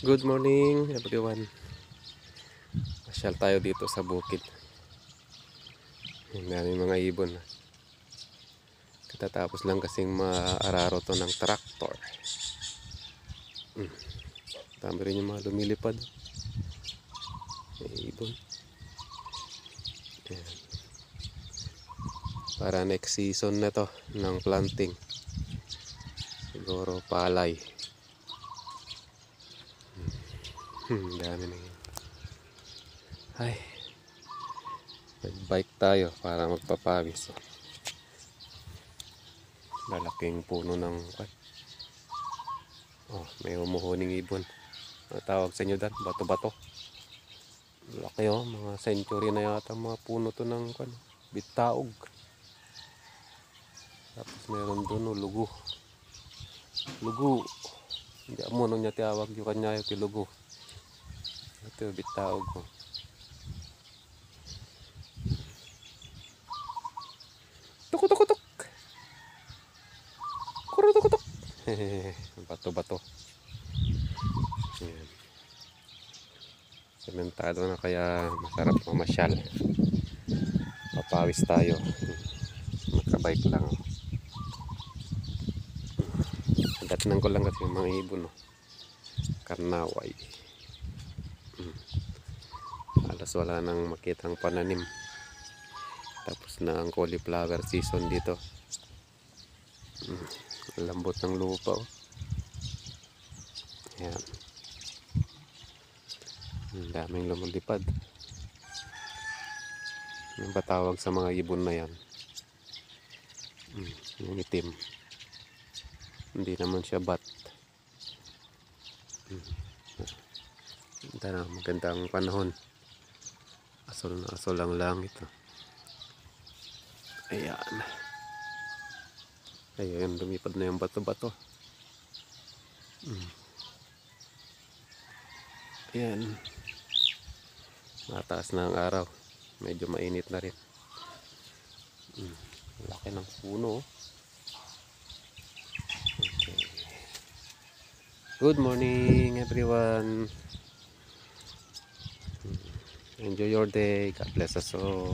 Good morning everyone. Pasyal tayo dito sa bukid. Ang daming mga ibon. Katatapos lang kasing maararo to ng traktor. Dami rin yung mga lumilipad. May ibon. Ayan. Para next season na to ng planting. Siguro palay. Dami na yun. Ay, nag-bike tayo para magpapawis. Lalaking puno ng may umuhuning ibon. Ano tawag sa inyo dyan? Bato-bato. Laki mga century na yata mga puno to ng bitaog. Tapos meron doon lugo. Lugo. Hindi mo nung niya tiyawag yung kanya yung lugo. Ito bitaog ko. Tuk-tuk-tuk. Kuro-tuk-tuk. Bato-bato. Ayan. Sementado na kaya masarap mamasyal. Papawis tayo. Magka-bike lang. Datnan ko lang kasi yung mga ibon. Karnaway. Alas wala nang makitang pananim. Tapos na ang cauliflower season dito. Lambot ng lupa. Ayan. Ang daming lumulipad. Ano ba tawag sa mga ibon na yan? Yung itim. Hindi naman siya bat. Magandang panahon. Asol na asol ang langit. Ayan. Ayan, lumipad na yung bato-bato. Ayan. Mataas na ang araw. Medyo mainit na rin. Laki ng puno. Okay. Good morning everyone. Enjoy your day. God bless us all.